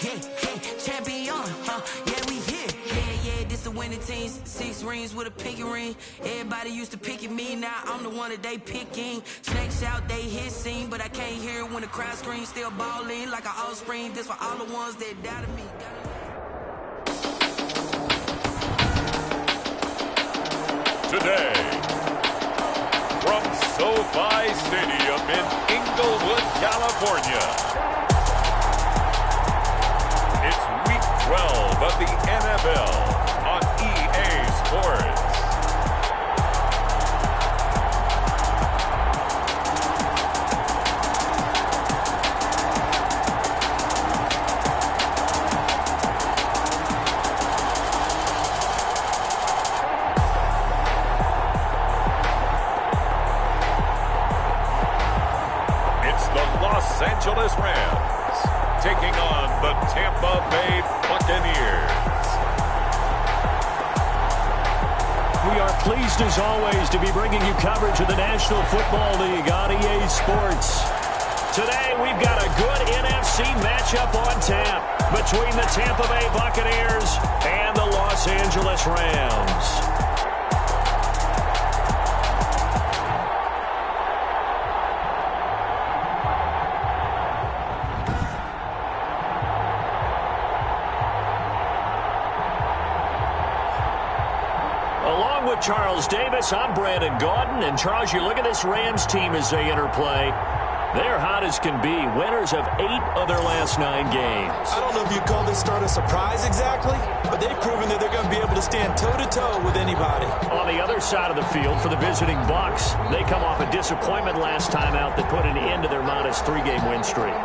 Champion, yeah, we here. Yeah, this the winning teams. 6 rings with a pinky ring. Everybody used to pick at me, now I'm the one that they picking. Snakes out, they hit scene, but I can't hear it when the crowd screams. Still ballin' like an offspring. This for all the ones that doubted me. Today, from SoFi Stadium in Inglewood, California, it's Week 12 of the NFL on EA Sports. Los Angeles Rams taking on the Tampa Bay Buccaneers. We are pleased as always to be bringing you coverage of the National Football League on EA Sports. Today we've got a good NFC matchup on tap between the Tampa Bay Buccaneers and the Los Angeles Rams. Along with Charles Davis, I'm Brandon Gaudin. And Charles, you look at this Rams team as they interplay. They're hot as can be. Winners of 8 of their last 9 games. I don't know if you call this start a surprise exactly, but they've proven that they're going to be able to stand toe-to-toe with anybody. On the other side of the field for the visiting Bucs, they come off a disappointment last time out that put an end to their modest 3-game win streak.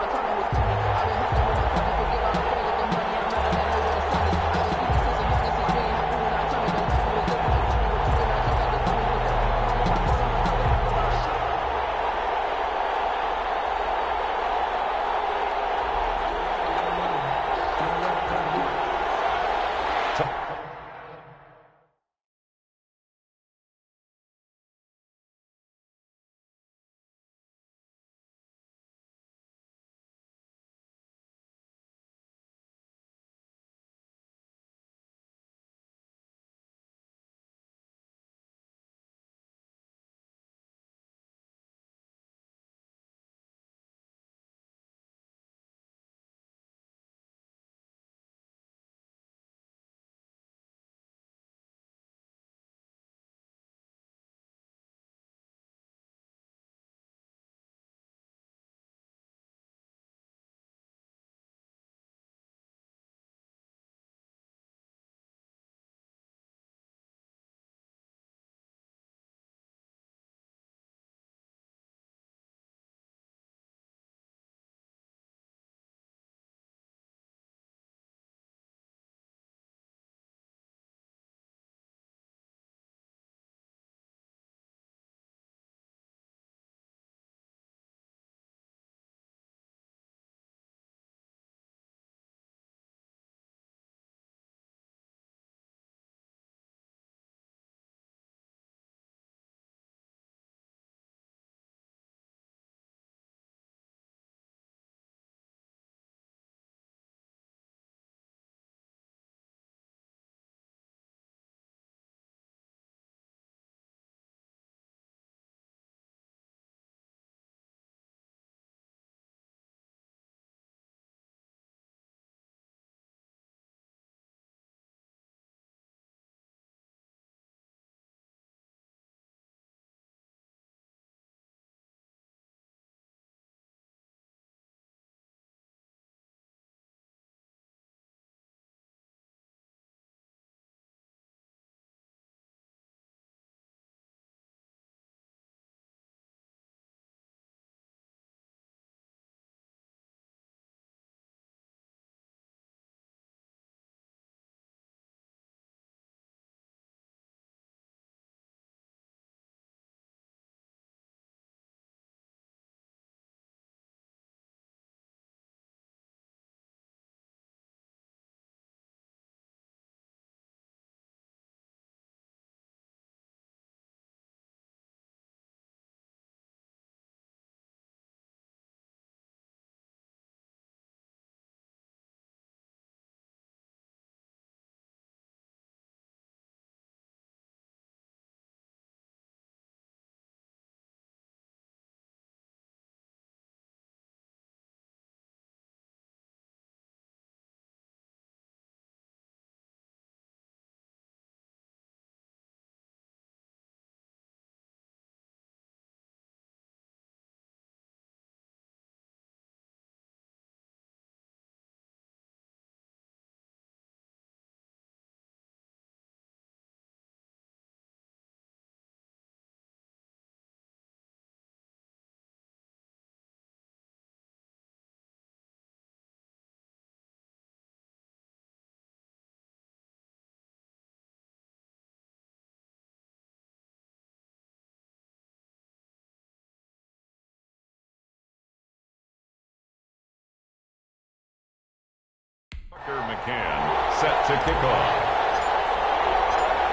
McCann set to kick off.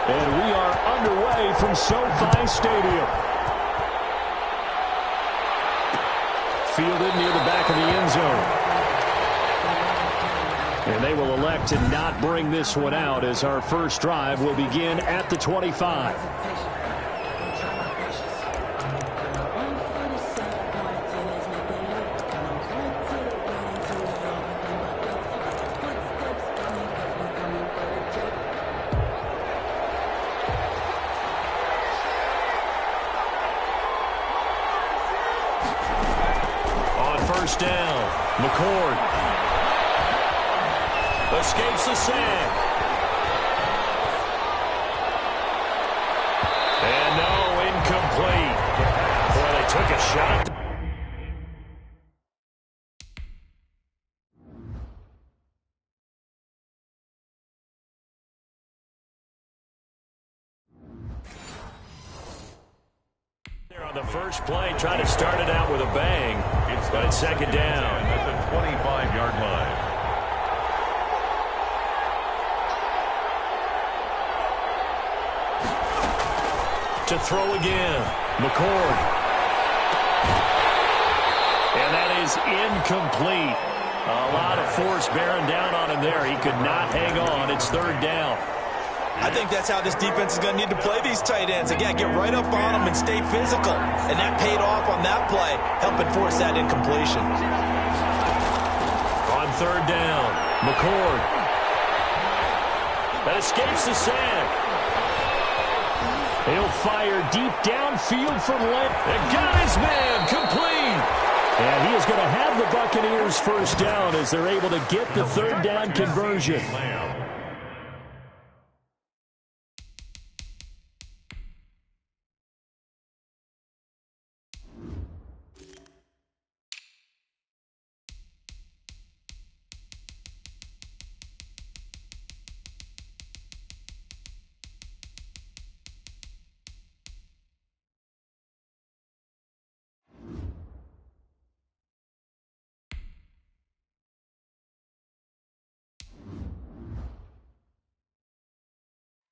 And we are underway from SoFi Stadium. Fielded near the back of the end zone. And they will elect to not bring this one out as our first drive will begin at the 25. On first down, McCord escapes the sack. And no, incomplete. Boy, they took a shot. There on the first play, trying to start it out with a bang. But it's second down. At the 25-yard line. To throw again, McCord. And that is incomplete. A lot of force bearing down on him there. He could not hang on. It's third down. I think that's how this defense is going to need to play these tight ends. Again, get right up on them and stay physical. And that paid off on that play, helping force that incompletion. On third down, McCord. That escapes the sack. He'll fire deep downfield from left. And got his man complete. And he is going to have the Buccaneers first down as they're able to get the third down conversion.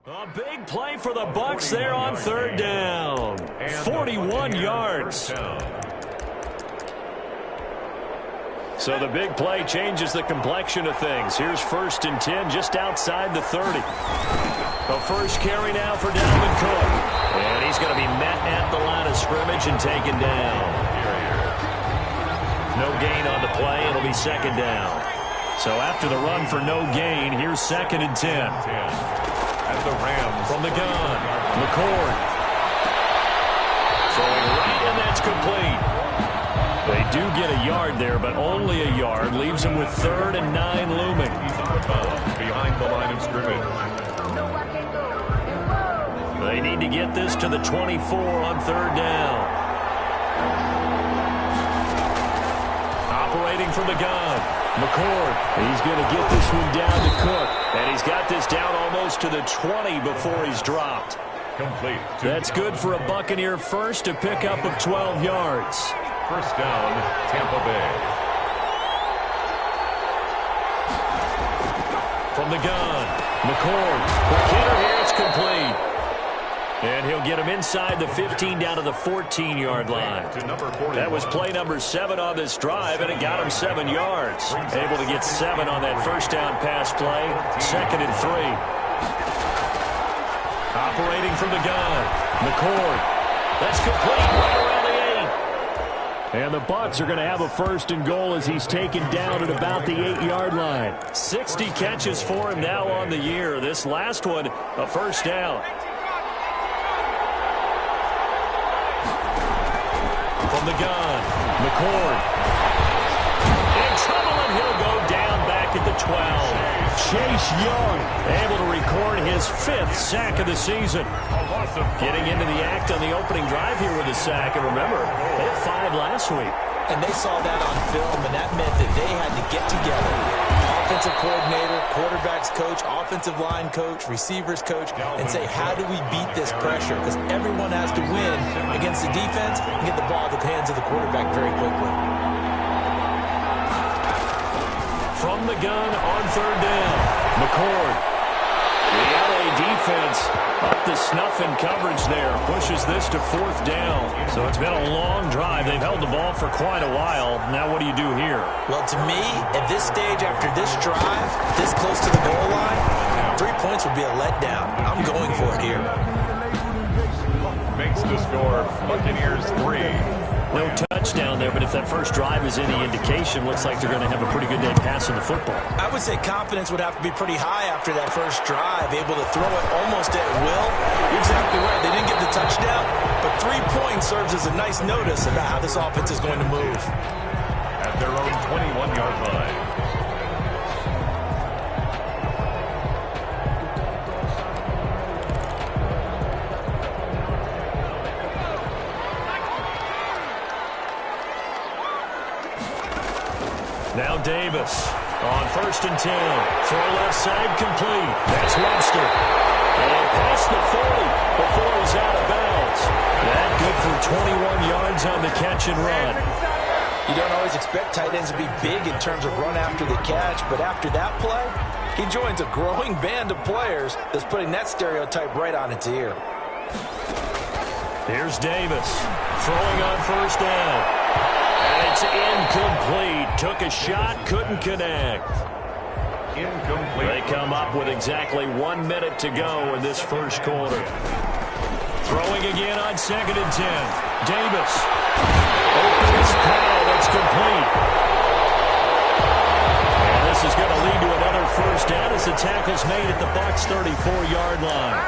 A big play for the Bucs there on third down. 41 yards. So the big play changes the complexion of things. Here's first and 10 just outside the 30. The first carry now for Dalvin Cook. And he's going to be met at the line of scrimmage and taken down. No gain on the play. It'll be second down. So after the run for no gain, here's second and 10. At the Rams. From the gun, McCord. Throwing right, and that's complete. They do get a yard there, but only a yard. Leaves them with 3rd and 9 looming. Behind the line of scrimmage. They need to get this to the 24 on third down. Operating from the gun, McCord. He's going to get this one down to Cook. And he's got this down almost to the 20 before he's dropped. Complete. That's good for a Buccaneer first, to pick up of 12 yards. First down, Tampa Bay. From the gun, McCord. The killer here, it's complete. And he'll get him inside the 15 down to the 14-yard line. That was play number 7 on this drive, and it got him 7 yards. Able to get 7 on that first down pass play. Second and 3. Operating from the gun, McCord. That's complete right around the 8. And the Bucs are going to have a first and goal as he's taken down at about the 8-yard line. 60 catches for him now on the year. This last one, a first down. From the gun, McCord. In trouble, and he'll go down back at the 12. Chase Young able to record his 5th sack of the season. Getting into the act on the opening drive here with a sack. And remember, they had 5 last week. And they saw that on film, and that meant that they had to get together. Offensive coordinator, quarterback's coach, offensive line coach, receivers coach, and say, how do we beat this pressure? Because everyone has to win against the defense and get the ball to the hands of the quarterback very quickly. From the gun on third down. McCord. The LA defense up to snuff in coverage there. Pushes this to fourth down. So it's been a long drive. They've held the ball for quite a while. Now what do you do here? Well, to me, at this stage after this drive, this close to the goal line, 3 points would be a letdown. I'm going for it here. Makes the score Buccaneers 3. No touchdown there, but if that first drive is any indication, looks like they're going to have a pretty good day passing the football. I would say confidence would have to be pretty high after that first drive, able to throw it almost at will. You're exactly right. They didn't get the touchdown, but 3 points serves as a nice notice about how this offense is going to move. At their own 21-yard line. Now Davis on 1st and 10. Throw left side complete. That's Webster. And past the 40 before he's out of bounds. That good for 21 yards on the catch and run. You don't always expect tight ends to be big in terms of run after the catch, but after that play, he joins a growing band of players that's putting that stereotype right on its ear. Here's Davis throwing on 1st down. And it's incomplete. Took a shot, couldn't connect. Incomplete. They come up with exactly 1 minute to go in this first quarter. Throwing again on 2nd and 10. Davis. Opens play. That's complete. And this is going to lead to another first down as the tackle's made at the Bucs' 34-yard line.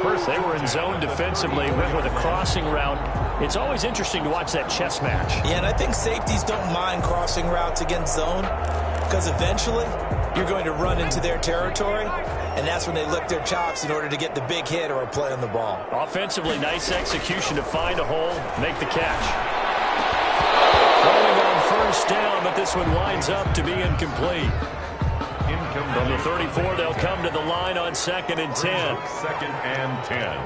First, they were in zone defensively, went with a crossing route. It's always interesting to watch that chess match. Yeah, and I think safeties don't mind crossing routes against zone because eventually you're going to run into their territory, and that's when they lick their chops in order to get the big hit or a play on the ball. Offensively, nice execution to find a hole, make the catch. Throwing on 1st down, but this one winds up to be incomplete. From the 34, they'll come to the line on 2nd and 10. 2nd and 10.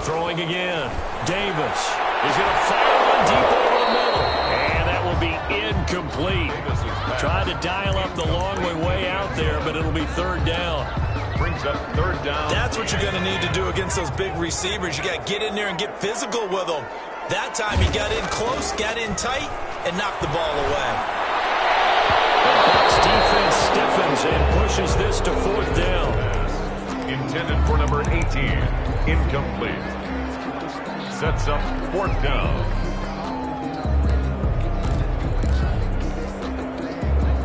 Throwing again. Davis is going to fire one deep over the middle. And that will be incomplete. Tried to dial up the long way out there, but it'll be 3rd down. Brings up 3rd down. That's what you're going to need to do against those big receivers. You got to get in there and get physical with them. That time he got in close, got in tight, and knocked the ball away. Bucs defense stiffens and pushes this to 4th down. Intended for number 18. Incomplete. Sets up 4th down.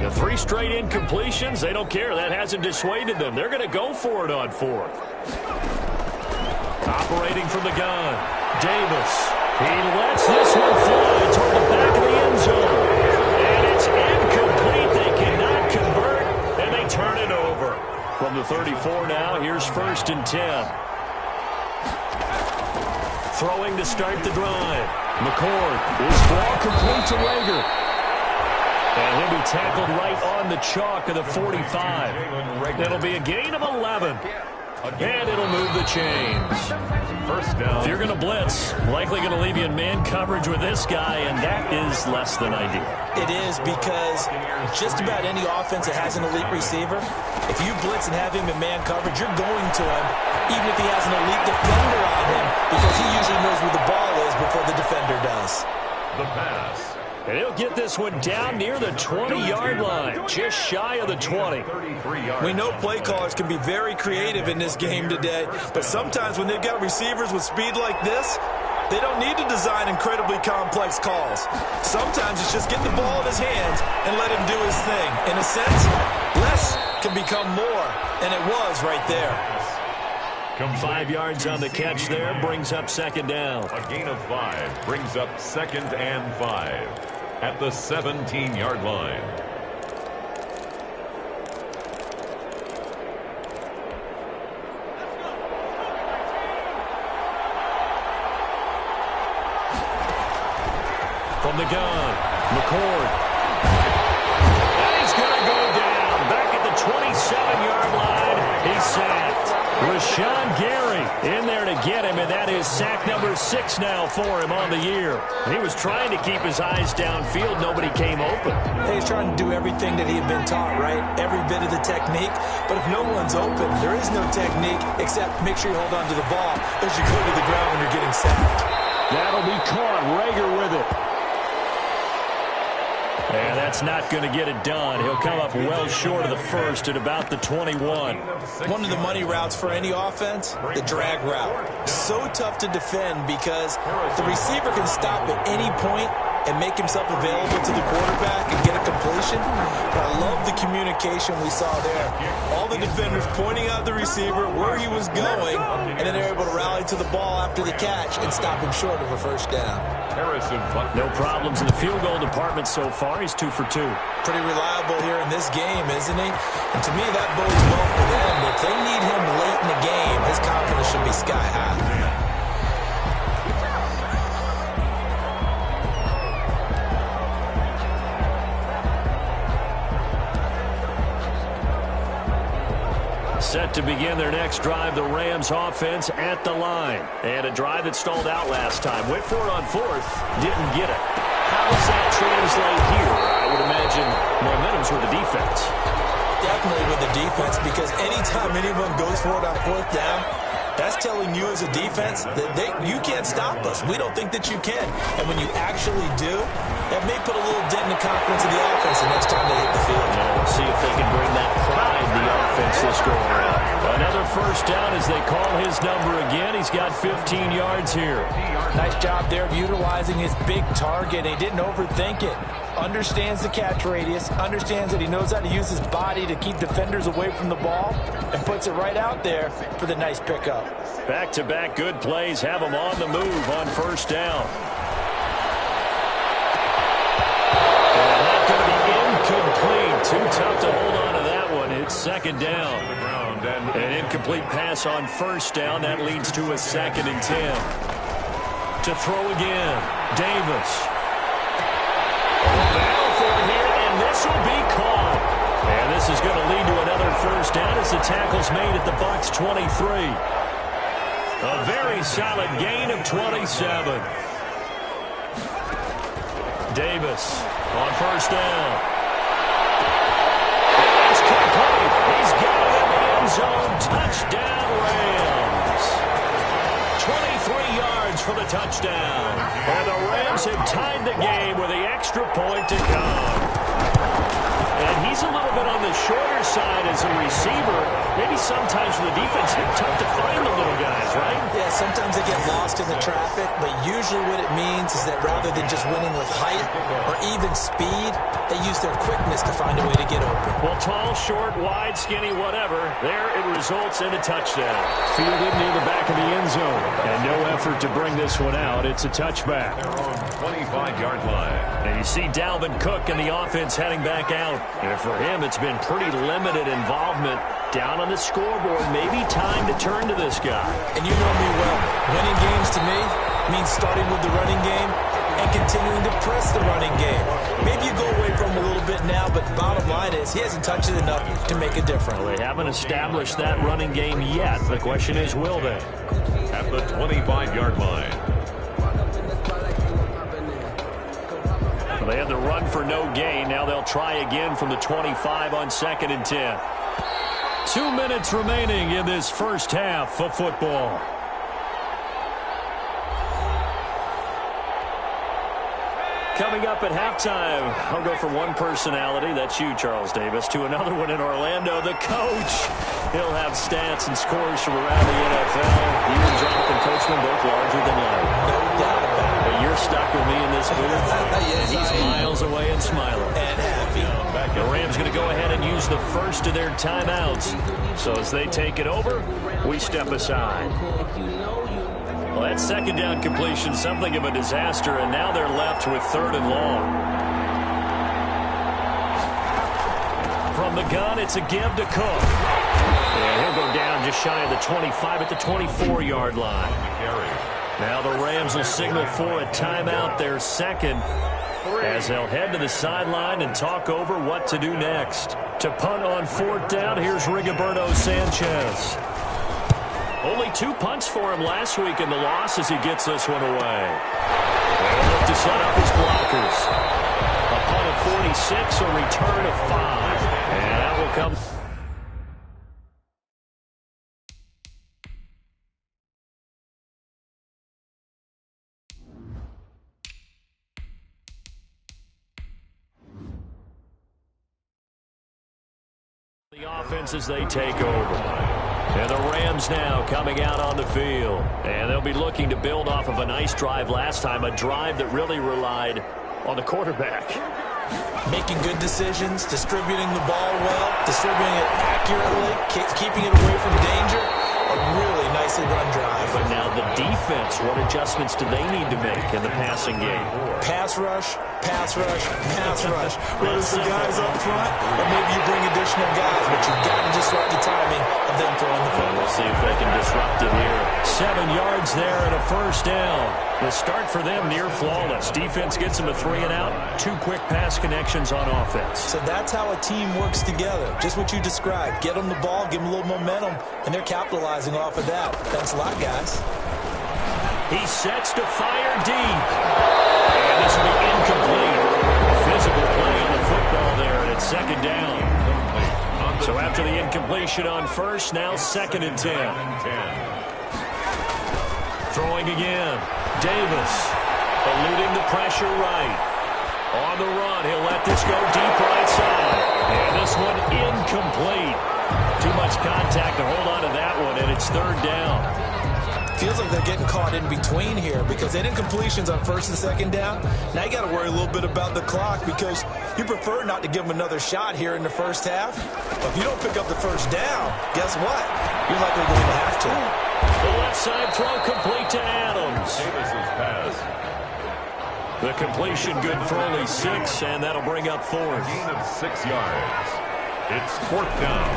The 3 straight incompletions, they don't care. That hasn't dissuaded them. They're going to go for it on 4th. Operating from the gun. Davis. He lets this one fly toward the back of the end zone. And it's incomplete. They cannot convert, and they turn it over. From the 34 now, here's 1st and 10. Throwing to start the drive. McCord is ball complete to Rager. And he'll be tackled right on the chalk of the 45. It'll be a gain of 11. And it'll move the chains. 1st down. If you're going to blitz, likely going to leave you in man coverage with this guy, and that is less than ideal. It is because just about any offense that has an elite receiver, if you blitz and have him in man coverage, you're going to him, even if he has an elite defender on him, because he usually knows where the ball is before the defender does. The pass. And he'll get this one down near the 20-yard line, just shy of the 20. We know play callers can be very creative in this game today, but sometimes when they've got receivers with speed like this, they don't need to design incredibly complex calls. Sometimes it's just get the ball in his hands and let him do his thing. In a sense, less can become more, and it was right there. 5 yards on the catch there, brings up 2nd down. A gain of 5 brings up 2nd and 5 at the 17-yard line. From the gun, McCord. And he's going to go down. Back at the 27-yard line, he's sacked. Sean Gary in there to get him, and that is sack number 6 now for him on the year. He was trying to keep his eyes downfield. Nobody came open. He's trying to do everything that he had been taught, right? Every bit of the technique. But if no one's open, there is no technique except make sure you hold on to the ball as you go to the ground when you're getting sacked. That'll be caught. Rager with it. And that's not going to get it done. He'll come up well short of the first at about the 21. One of the money routes for any offense, the drag route. So tough to defend because the receiver can stop at any point and make himself available to the quarterback and get a completion. But I love the communication we saw there. All the defenders pointing out the receiver, where he was going, and then they're able to rally to the ball after the catch and stop him short of a first down. No problems in the field goal department so far. He's 2 for 2. Pretty reliable here in this game, isn't he? And to me, that bodes well for them. If they need him late in the game, his confidence should be sky high. Set to begin their next drive, the Rams offense at the line. And a drive that stalled out last time. Went for it on 4th, didn't get it. How does that translate here? I would imagine momentum's with the defense. Definitely with the defense, because anytime anyone goes for it on 4th down, that's telling you as a defense that you can't stop us. We don't think that you can. And when you actually do, that may put a little dent in the confidence of the offense the next time they hit the field. Yeah, we'll see if they can bring that pride to the offense this go around. Another first down as they call his number again. He's got 15 yards here. Nice job there of utilizing his big target. He didn't overthink it. Understands the catch radius, understands that he knows how to use his body to keep defenders away from the ball, and puts it right out there for the nice pickup. Back-to-back good plays have him on the move on first down. And that's going to be incomplete. Too tough to hold on to that one. It's second down. An incomplete pass on first down. That leads to a 2nd and 10. To throw again, Davis. Battle for it here, and this will be caught. And this is going to lead to another first down as the tackle's made at the Bucs 23. A very solid gain of 27. Davis on first down. It's complete. He's got it in the end zone. Touchdown, Rams. 23 yards for the touchdown. And the Rams have tied the game with the extra point to come. And he's a little bit on the shorter side as a receiver. Maybe sometimes for the defense, it's tough to find the little guys, right? Yeah, sometimes they get lost in the traffic, but usually what it means is that rather than just winning with height or even speed, they use their quickness to find a way to get open. Well, tall, short, wide, skinny, whatever, there it results in a touchdown. Fielded near the back of the end zone. And no effort to bring this one out. It's a touchback. 25-yard line. And you see Dalvin Cook and the offense heading back out. And for him, it's been pretty limited involvement. Down on the scoreboard, maybe time to turn to this guy. And you know me well. Winning games to me means starting with the running game and continuing to press the running game. Maybe you go away from him a little bit now, but the bottom line is he hasn't touched it enough to make a difference. Well, they haven't established that running game yet. The question is, will they? At the 25-yard line. Well, they had the run for no gain. Now they'll try again from the 25 on 2nd and 10. 2 minutes remaining in this first half of football. Coming up at halftime, I'll go from one personality, that's you, Charles Davis, to another one in Orlando, the coach. He'll have stats and scores from around the NFL. You and Jonathan Coachman both larger than life. No doubt about it. But you're stuck with me in this booth. Yes, he's miles away and smiling. And happy. The Rams going to go ahead and use the first of their timeouts. So as they take it over, we step aside. Well, that second down completion, something of a disaster, and now they're left with 3rd and long. From the gun, it's a give to Cook. And he'll go down just shy of the 25 at the 24-yard line. Now the Rams will signal for a timeout, their second, as they'll head to the sideline and talk over what to do next. To punt on 4th down, here's Rigoberto Sanchez. Only 2 punts for him last week in the loss as he gets this one away. They'll look to set up his blockers. A punt of 46, a return of 5. And that will come. The offense as they take over. And the Rams now coming out on the field. And they'll be looking to build off of a nice drive last time, a drive that really relied on the quarterback. Making good decisions, distributing the ball well, distributing it accurately, keeping it away from danger. A really nicely run drive. But now the defense, what adjustments do they need to make in the passing game? Pass rush, pass rush, pass rush. Whether it's the guys up front, or maybe you bring additional guys, but you've got to disrupt the timing of them throwing the football. We'll see if they can disrupt it here. 7 yards there and a first down. The start for them near flawless. Defense gets them a 3 and out. 2 quick pass connections on offense. So that's how a team works together. Just what you described. Get them the ball, give them a little momentum, and they're capitalizing off of that. Thanks a lot, guys. He sets to fire deep. And this will be incomplete. Physical play on the football there, and it's second down. So after the incompletion on first, now 2nd and 10. Throwing again. Davis eluding the pressure right. On the run, he'll let this go deep right side. And this one incomplete. Too much contact to hold on to that one, and it's 3rd down. Feels like they're getting caught in between here because they did incompletions on 1st and 2nd down. Now you got to worry a little bit about the clock because you prefer not to give them another shot here in the first half. But if you don't pick up the first down, guess what? You're likely going to have to. The left side throw complete to Adams. Davis's pass. The completion good for only 6, and that'll bring up 4th. Gain of 6 yards. It's 4th down.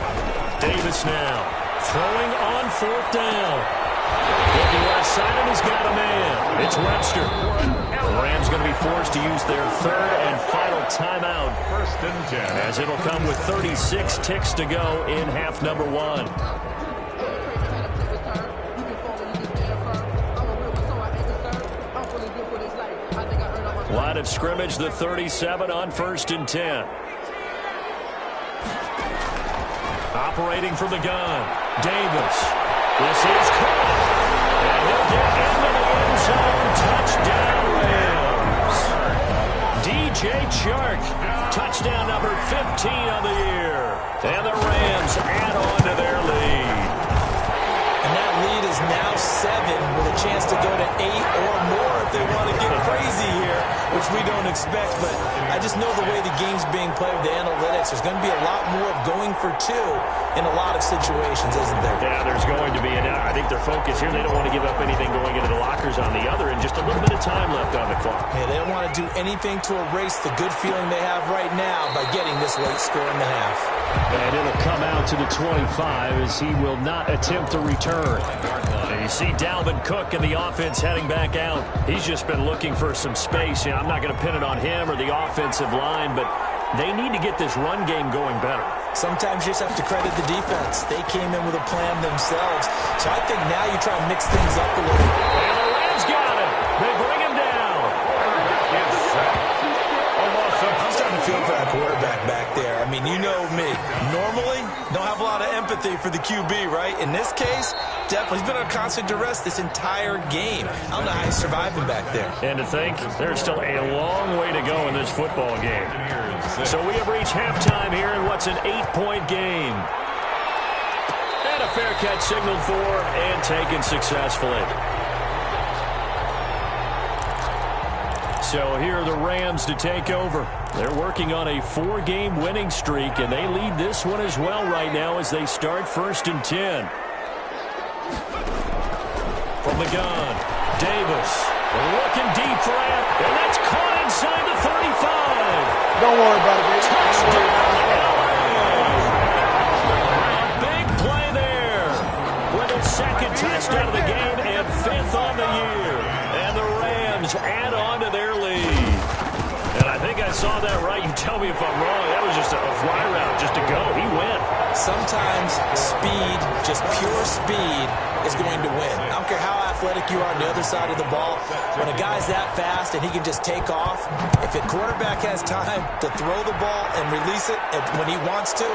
Davis now throwing on 4th down. Looking left side, and he's got a man. It's Webster. The Rams going to be forced to use their 3rd and final timeout. 1st and 10. As it'll come with 36 ticks to go in half number 1. Line of scrimmage, the 37 on 1st and 10. Operating from the gun, Davis. This is caught. And he'll get into the end zone. Touchdown, Rams. DJ Chark. Touchdown number 15 on the year. And the Rams add on to their lead. And that lead is now 7 with a chance to go to 8 or more if they want to get crazy here, which we don't expect. But I just know the way the game's being played with the analytics, there's going to be a lot more of going for 2 in a lot of situations, isn't there? Yeah, there's going to be. And I think their focus here, they don't want to give up anything going into the lockers on the other, and just a little bit of time left on the clock. Yeah, they don't want to do anything to erase the good feeling they have right now by getting this late score in the half. And it'll come out to the 25 as he will not attempt to return. And you see Dalvin Cook and the offense heading back out. He's just been looking for some space. You know, I'm not going to pin it on him or the offensive line, but they need to get this run game going better. Sometimes you just have to credit the defense. They came in with a plan themselves. So I think now you try and mix things up a little. And the Rams got him. They bring him down. I'm starting to feel for that quarterback back there. I mean, you know me. Normally, don't have a lot of empathy for the QB, right? In this case, definitely. He's been under constant duress this entire game. I don't know how he's surviving back there. And to think, there's still a long way to go in this football game. So we have reached halftime here in what's an 8-point game. And a fair catch signaled for and taken successfully. So here are the Rams to take over. They're working on a 4-game winning streak, and they lead this one as well right now as they start 1st and 10. From the gun, Davis looking deep for it, and that's caught inside the 35. Don't worry about it, baby. Touchdown! Big play there with a 2nd touchdown of the game and 5th on the year. And the Rams add on to their lead. And I think I saw that right. You tell me if I'm wrong. That was just a fly route just to go. He went. sometimes speed, just pure speed, is going to win. I don't care how athletic you are on the other side of the ball. When a guy's that fast and he can just take off, if a quarterback has time to throw the ball and release it when he wants to,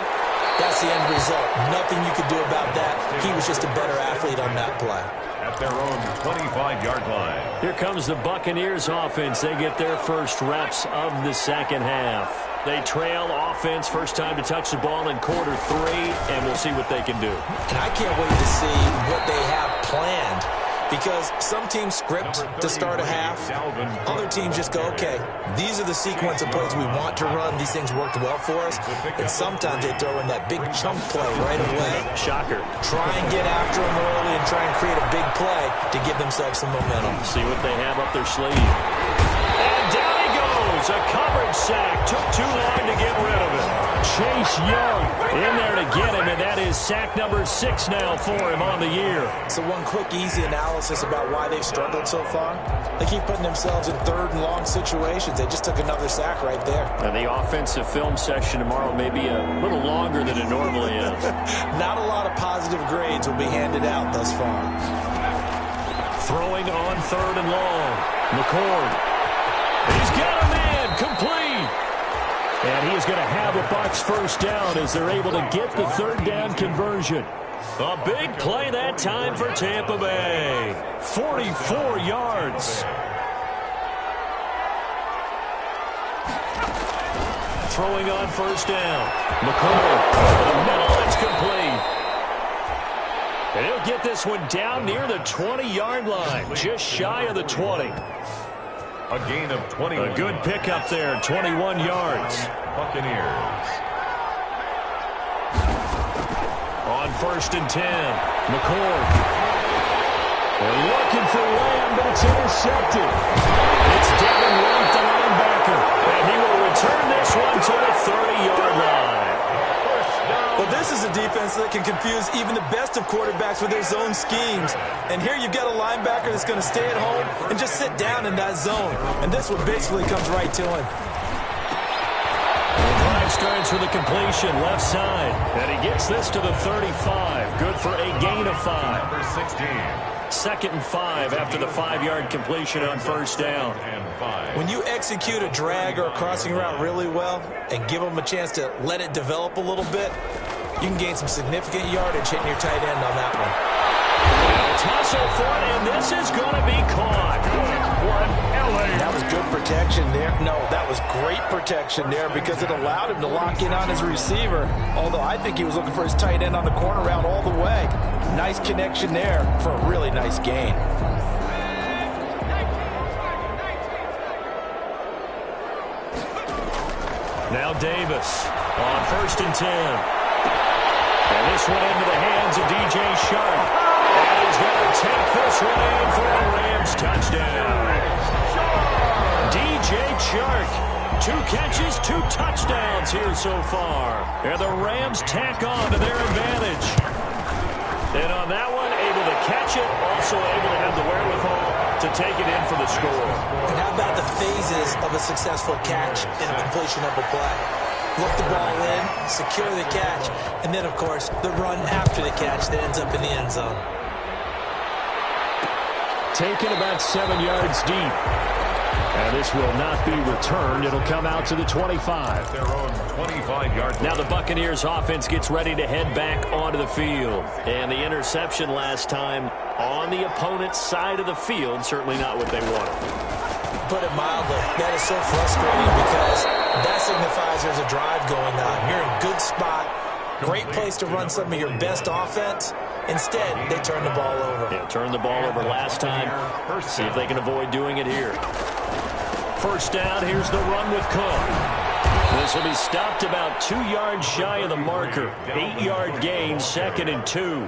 that's the end result. Nothing you could do about that. He was just a better athlete on that play. At their own 25-yard line. Here comes the Buccaneers offense. They get their first reps of the second half. They trail offense, first time to touch the ball in quarter 3, and we'll see what they can do. And I can't wait to see what they have planned, because some teams script to start a half. Other teams just go, okay, these are the sequence of plays we want to run. These things worked well for us. And sometimes they throw in that big chunk play right away. Shocker. Try and get after them early and try and create a big play to give themselves some momentum. See what they have up their sleeve. And down he goes. A coverage sack. Took too long to get rid of it. Chase Young in there to get him, and that is sack number 6 now for him on the year. So one quick, easy analysis about why they've struggled so far. They keep putting themselves in third and long situations. They just took another sack right there. And the offensive film session tomorrow may be a little longer than it normally is. Not a lot of positive grades will be handed out thus far. Throwing on third and long. McCord. He's got a man. Complete. And he is going to have a Bucs first down as they're able to get the third down conversion. A big play that time for Tampa Bay. 44 yards. Throwing on first down. McCord over the middle. It's complete. And he'll get this one down near the 20-yard line. Just shy of the 20. A gain of 21. A good pickup there, 21 yards. Buccaneers. On first and 10, McCord. They're looking for Lamb, but it's intercepted. It's Devin White, the linebacker, and he will return this one to the 30-yard line. Well, this is a defense that can confuse even the best of quarterbacks with their zone schemes. And here you've got a linebacker that's going to stay at home and just sit down in that zone. And this one basically comes right to him. The drive starts with a completion, left side. And he gets this to the 35. Good for a gain of 5. Number 16. Second and 5 after the 5-yard completion on first down. When you execute a drag or a crossing route really well and give them a chance to let it develop a little bit, you can gain some significant yardage hitting your tight end on that one. Tussle for it, and this is going to be caught. That was good protection there. No, that was great protection there because it allowed him to lock in on his receiver, although I think he was looking for his tight end on the corner route all the way. Nice connection there for a really nice gain. Now Davis on first and 10. And this one into the hands of DJ Shark. And he's going to take this one in for a Rams touchdown. DJ Shark, 2 catches, 2 touchdowns here so far. And the Rams tack on to their advantage. And on that one, able to catch it, also able to have the wherewithal to take it in for the score. And how about the phases of a successful catch and a completion of a play? Look the ball in, secure the catch, and then, of course, the run after the catch that ends up in the end zone. Taken about 7 yards deep. And this will not be returned. It'll come out to the 25. Their own 25-yard line. Now the Buccaneers offense gets ready to head back onto the field. And the interception last time on the opponent's side of the field, certainly not what they wanted. Put it mildly, that is so frustrating because that signifies there's a drive going on. You're in a good spot, great place to run some of your best offense. Instead, they turn the ball over. Yeah, turned the ball over last time. See if they can avoid doing it here. First down, here's the run with Cook. This will be stopped about 2 yards shy of the marker. 8-yard gain, 2nd and 2.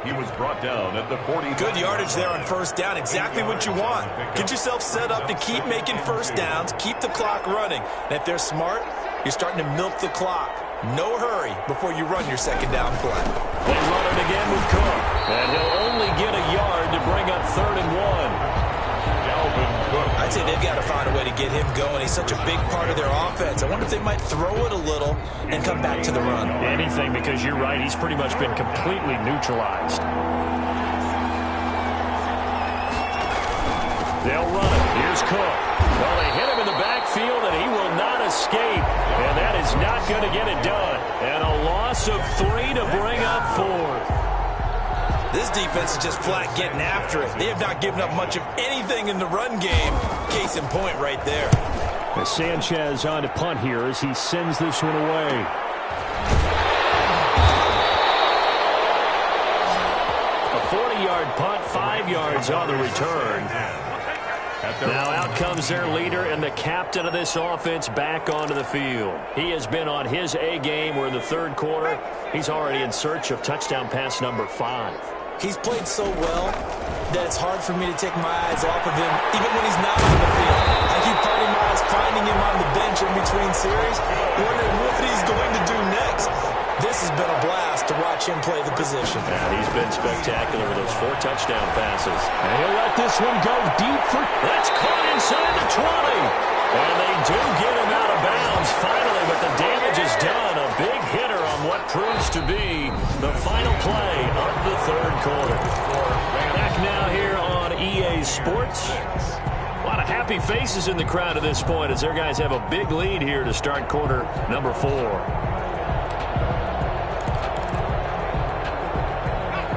He was brought down at the 40. Good yardage there on first down. Exactly what you want. Get yourself set up to keep making first downs, keep the clock running. And if they're smart, you're starting to milk the clock. No hurry before you run your second down play. They run it again with Cook. And he'll only get a yard to bring up 3rd and 1. Dalvin Cook. I I'd say they've got to find a way to get him going. He's such a big part of their offense. I wonder if they might throw it a little and come back to the run. Anything, because you're right. He's pretty much been completely neutralized. They'll run it. Here's Cook. Well, they hit him in the backfield, and he will not escape. And that is not going to get it done. And a loss of 3 to bring up 4. This defense is just flat getting after it. They have not given up much of anything in the run game. Case in point right there. As Sanchez on to punt here as he sends this one away. A 40-yard punt, 5 yards on the return. Now out comes their leader and the captain of this offense back onto the field. He has been on his A game. We're in the third quarter. He's already in search of touchdown pass number 5. He's played so well that it's hard for me to take my eyes off of him, even when he's not on the field. I keep finding him on the bench in between series, wondering what he's going to do next. This has been a blast to watch him play the position. Yeah, he's been spectacular with those 4 touchdown passes. And he'll let this one go deep for... That's caught inside the 20. And they do get him out of bounds finally, but the damage is done. A big hitter on what proves to be the final play of the third quarter. Back now here on EA Sports. A lot of happy faces in the crowd at this point as their guys have a big lead here to start quarter number 4.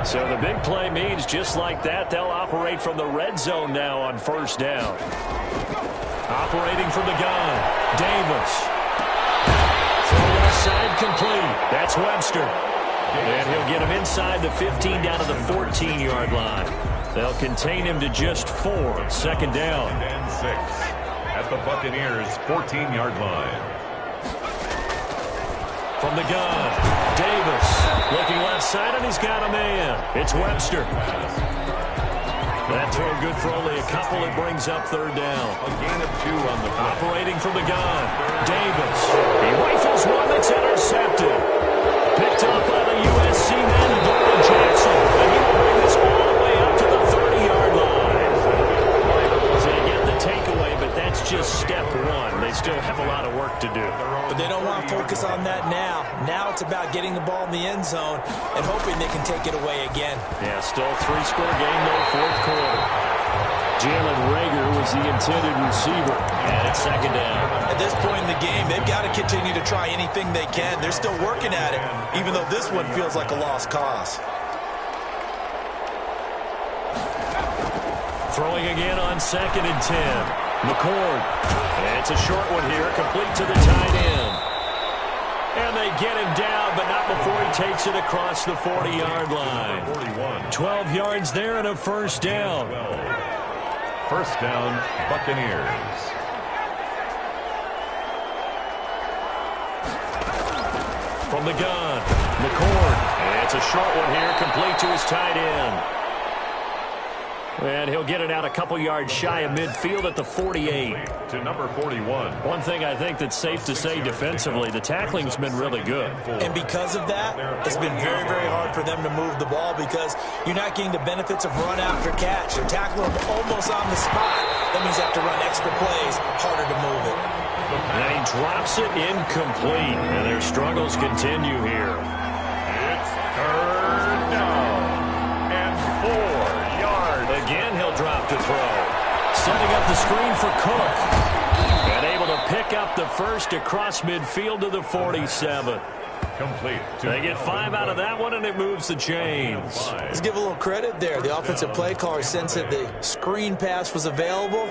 So the big play means just like that, they'll operate from the red zone now on first down. Operating from the gun, Davis. Throw left side complete. That's Webster. And he'll get him inside the 15 down to the 14-yard line. They'll contain him to just 4. Second down. And 6 at the Buccaneers' 14-yard line. From the gun, Davis looking left side, and he's got a man. It's Webster. That throw good for only a couple. It brings up third down. A gain of 2 on the play. Operating from the gun, Davis. He rifles one that's intercepted. Picked up by the USC man, Doran Jackson. And he will bring this all the way up to the 30-yard line. So they get the takeaway, but that's just step 1. They still have a lot of work to do. But they don't want to focus on that now. Now it's about getting the ball in the end zone and hoping they can take it away again. Yeah, still a 3-score game, though, fourth quarter. Jalen Reagor was the intended receiver, and it's second down. At this point in the game, they've got to continue to try anything they can. They're still working at it, even though this one feels like a lost cause. Throwing again on 2nd and 10. McCord. And it's a short one here, complete to the tight end. And they get him down, but not before he takes it across the 40-yard line. 41. 12 yards there and a first down. First down, Buccaneers. From the gun, McCord. And it's a short one here, complete to his tight end. And he'll get it out a couple yards shy of midfield at the 48. To number 41. One thing I think that's safe to say defensively, the tackling's been really good. And because of that, it's been very, very hard for them to move the ball because you're not getting the benefits of run after catch. They're tackling them almost on the spot. That means they have to run extra plays, harder to move it. And he drops it incomplete. And their struggles continue here. It's third down and 4 yards. Again, he'll drop to throw. Setting up the screen for Cook. And able to pick up the first across midfield to the 47. Complete. They get 5 out of that one, and it moves the chains. Let's give a little credit there. The offensive play caller sensed that the screen pass was available.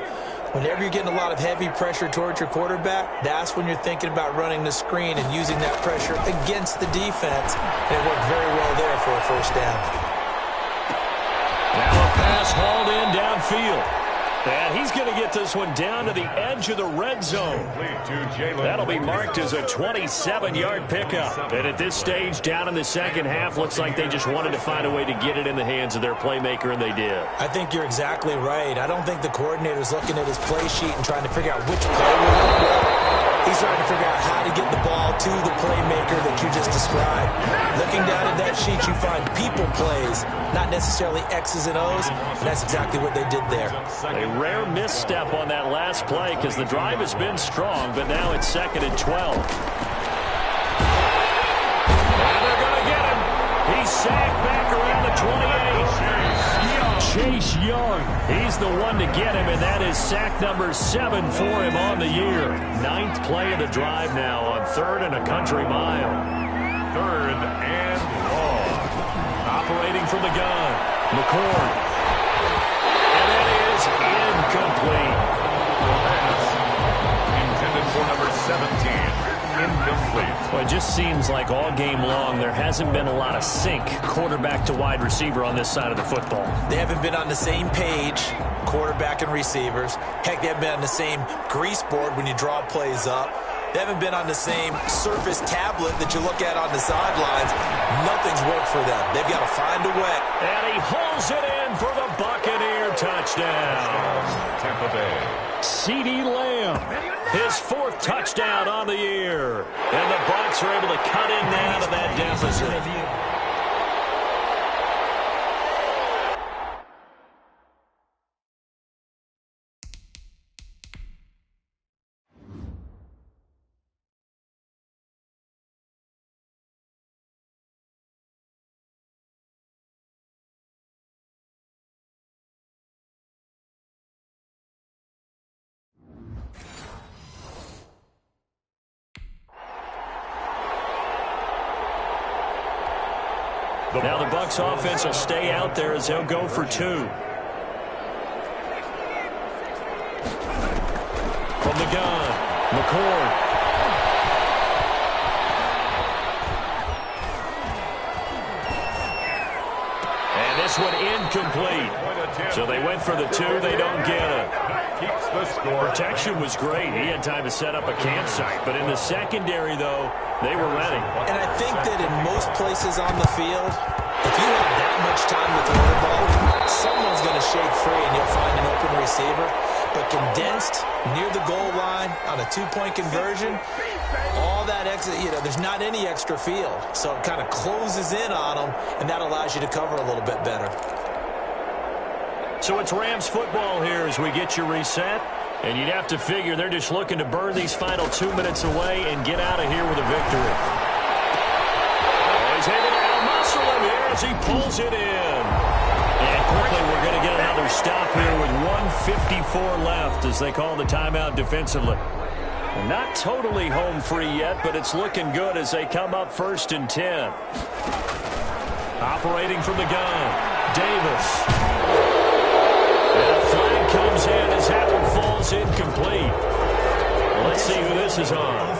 Whenever you're getting a lot of heavy pressure towards your quarterback, that's when you're thinking about running the screen and using that pressure against the defense. And it worked very well there for a first down. Now a pass hauled in downfield. And he's going to get this one down to the edge of the red zone. That'll be marked as a 27-yard pickup. And at this stage, down in the second half, looks like they just wanted to find a way to get it in the hands of their playmaker, and they did. I think you're exactly right. I don't think the coordinator's looking at his play sheet and trying to figure out which play will work well. He's trying to figure out how to get the ball to the playmaker that you just described. Looking down at that sheet, you find people plays, not necessarily X's and O's, and that's exactly what they did there. A rare misstep on that last play because the drive has been strong, but now it's 2nd and 12. And they're going to get him. He's sacked back around the 28. Chase Young, he's the one to get him, and that is sack number 7 for him on the year. 9th play of the drive now on 3rd and a country mile. 3rd and long. Operating from the gun, McCord. And that is incomplete. Intended for number 17. Incomplete. Well, it just seems like all game long there hasn't been a lot of sync quarterback to wide receiver on this side of the football. They haven't been on the same page, quarterback and receivers. Heck, they haven't been on the same grease board when you draw plays up. They haven't been on the same surface tablet that you look at on the sidelines. Nothing's worked for them. They've got to find a way. And he hauls it in for the Buccaneer touchdown. Tampa Bay. CeeDee Lamb, his 4th touchdown on the year. And the Bucs are able to cut in now to that deficit. Now the Bucs offense will stay out there as they'll go for 2. From the gun, McCord. And this one incomplete. So they went for the 2. They don't get it. Keeps the score. Protection was great. He had time to set up a campsite. But in the secondary, though, they were ready. And I think that in most places on the field, if you have that much time to throw the ball, someone's going to shake free and you'll find an open receiver. But condensed near the goal line on a 2-point conversion, all that extra, there's not any extra field. So it kind of closes in on them, and that allows you to cover a little bit better. So it's Rams football here as we get you reset. And you'd have to figure they're just looking to burn these final 2 minutes away and get out of here with a victory. Oh, he's able to out-muscle him here as he pulls it in. And quickly we're going to get another stop here with 1:54 left as they call the timeout defensively. And not totally home free yet, but it's looking good as they come up 1st and 10. Operating from the gun, Davis. And a flag comes in as that one falls incomplete. Well, let's see who this is on.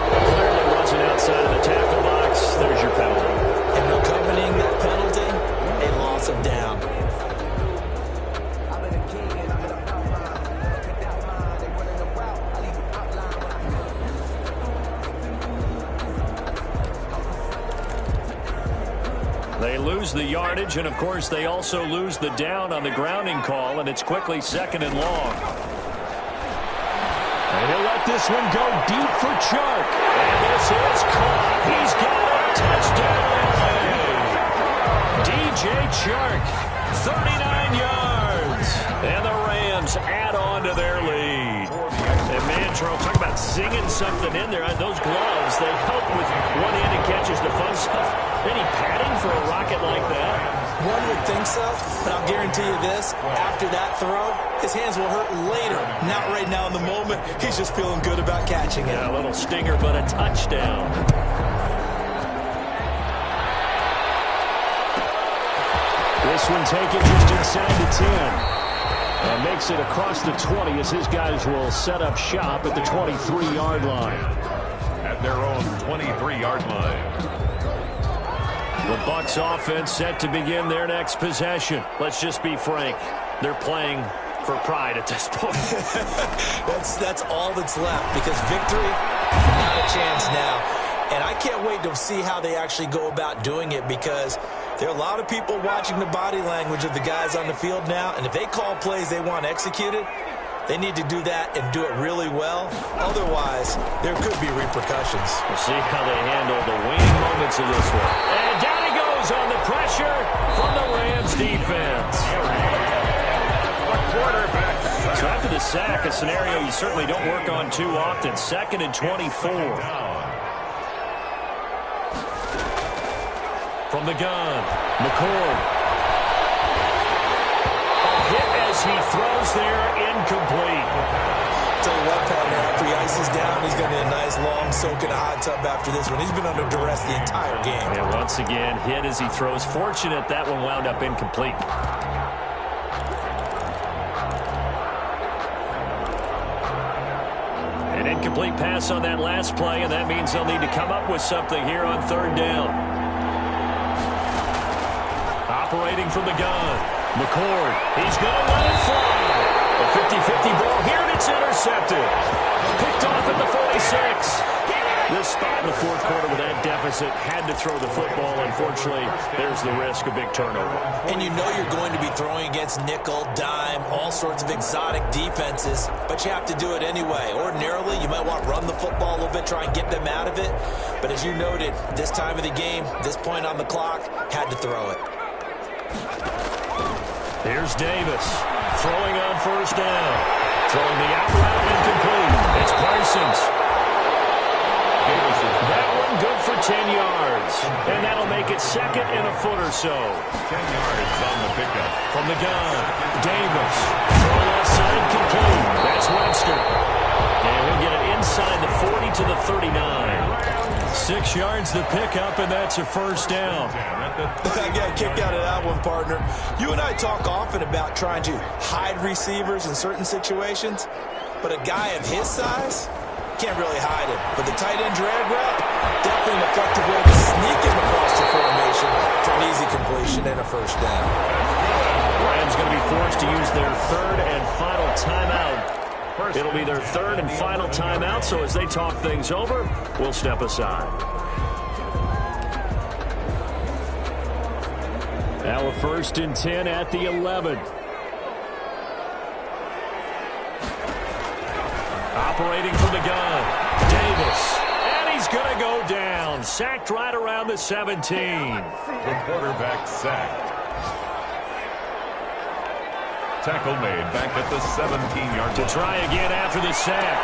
Clearly wasn't outside of the tackle box. There's your penalty. And accompanying that penalty, a loss of down. They lose the yardage, and, of course, they also lose the down on the grounding call, and it's quickly 2nd and long. And he'll let this one go deep for Chark. And this is caught. He's got a touchdown. DJ Chark, 39 yards. And the Rams add on to their lead. And Mantro, talk about singing something in there. Those gloves, they help with one-handed catches, the fun stuff. Any padding for a rocket like that? One would think so, but I'll guarantee you this. After that throw, his hands will hurt later. Not right now in the moment. He's just feeling good about catching it. Yeah, a little stinger, but a touchdown. This one taken just inside the 10. And makes it across the 20 as his guys will set up shop at the 23-yard line. At their own 23-yard line. The Bucs offense set to begin their next possession. Let's just be frank. They're playing for pride at this point. That's all that's left because victory, not a chance now. And I can't wait to see how they actually go about doing it because there are a lot of people watching the body language of the guys on the field now. And if they call plays they want executed, They need to do that and do it really well. Otherwise, there could be repercussions. We'll see how they handle the waning moments of this one. And down he goes on the pressure from the Rams defense. The quarterback. So after the sack, a scenario you certainly don't work on too often. 2nd and 24. From the gun, McCord. A hit as he throws there, incomplete. Tell you what, partner, after he ices down, he's going to need a nice long soak in a hot tub after this one. He's been under duress the entire game. And once again, hit as he throws. Fortunate that one wound up incomplete. An incomplete pass on that last play, and that means they'll need to come up with something here on 3rd down. Operating from the gun, McCord. He's going to let it fly. A 50-50 ball here, and it's intercepted. Picked off at the 46. This spot in the 4th quarter with that deficit had to throw the football. Unfortunately, there's the risk of big turnover. And you know you're going to be throwing against nickel, dime, all sorts of exotic defenses, but you have to do it anyway. Ordinarily, you might want to run the football a little bit, try and get them out of it. But as you noted, this time of the game, this point on the clock, had to throw it. Here's Davis throwing on 1st down. Throwing the out route incomplete. It's Parsons. That one good for 10 yards. And that'll make it 2nd and a foot or so. 10 yards on the pickup. From the gun, Davis. Throw left side complete. That's Webster. And he'll get it inside the 40 to the 39. 6 yards the pickup, and that's a 1st down. I got a kick out of that one, partner. You and I talk often about trying to hide receivers in certain situations, but a guy of his size can't really hide him. But the tight end drag route, definitely an effective way to sneak him across the formation for an easy completion and a 1st down. Rams going to be forced to use their 3rd and final timeout. It'll be their 3rd and final timeout, so as they talk things over, we'll step aside. Now a 1st and 10 at the 11. Operating from the gun, Davis. And he's going to go down. Sacked right around the 17. The quarterback sacked. Tackle made back at the 17-yard line. To try again after the sack.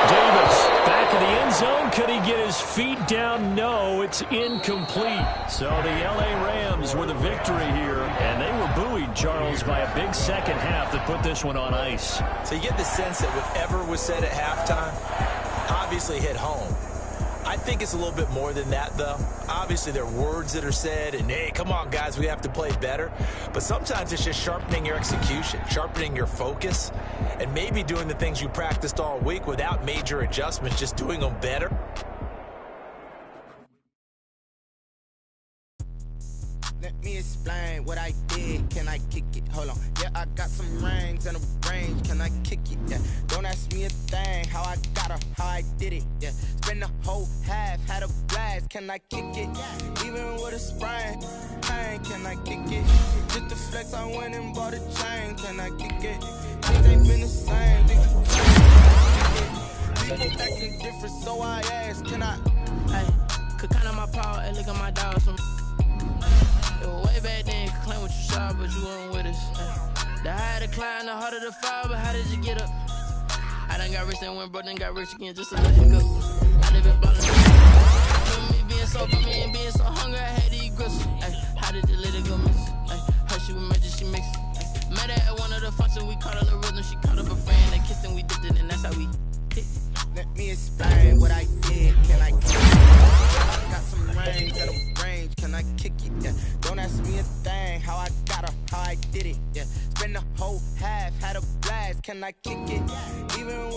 Davis back in the end zone. Could he get his feet down? No, it's incomplete. So the L.A. Rams with a victory here. And they were buoyed, Charles, by a big 2nd half that put this one on ice. So you get the sense that whatever was said at halftime obviously hit home. I think it's a little bit more than that, though. Obviously, there are words that are said, and, hey, come on, guys, we have to play better. But sometimes it's just sharpening your execution, sharpening your focus, and maybe doing the things you practiced all week without major adjustments, just doing them better. Let me explain what I did. Can I kick it? Hold on. Yeah, I got some rings and a range. Can I kick it? Yeah. Don't ask me a thing. How I got her, how I did it. Yeah. Spend the whole half, had a blast. Can I kick it? Even with a sprain. Can I kick it? Just the flex, I went and bought a chain. Can I kick it? Things ain't been the same. People acting different, so I asked, can I? Hey, could count on my power and look at my dogs. Way back then, you could claim what you saw, but you weren't with us. The higher the climb, the harder the fall, but how did you get up? I done got rich and went broke, then got rich again, just to let it go. I live in ballin'. Me being so for me and being so hungry, I had to eat gristle. How did you let it go, miss? Her she was magic, she mixed it. Met her at one of the functions, we caught her the rhythm, she caught up a friend, they kissed and we dipped it, and that's how we hit. Let me explain what I did. Can I kick it? I got some rings and a range. Can I kick it? Yeah. Don't ask me a thing. How I got her, how I did it. Yeah. Spend the whole half, had a blast. Can I kick it? Even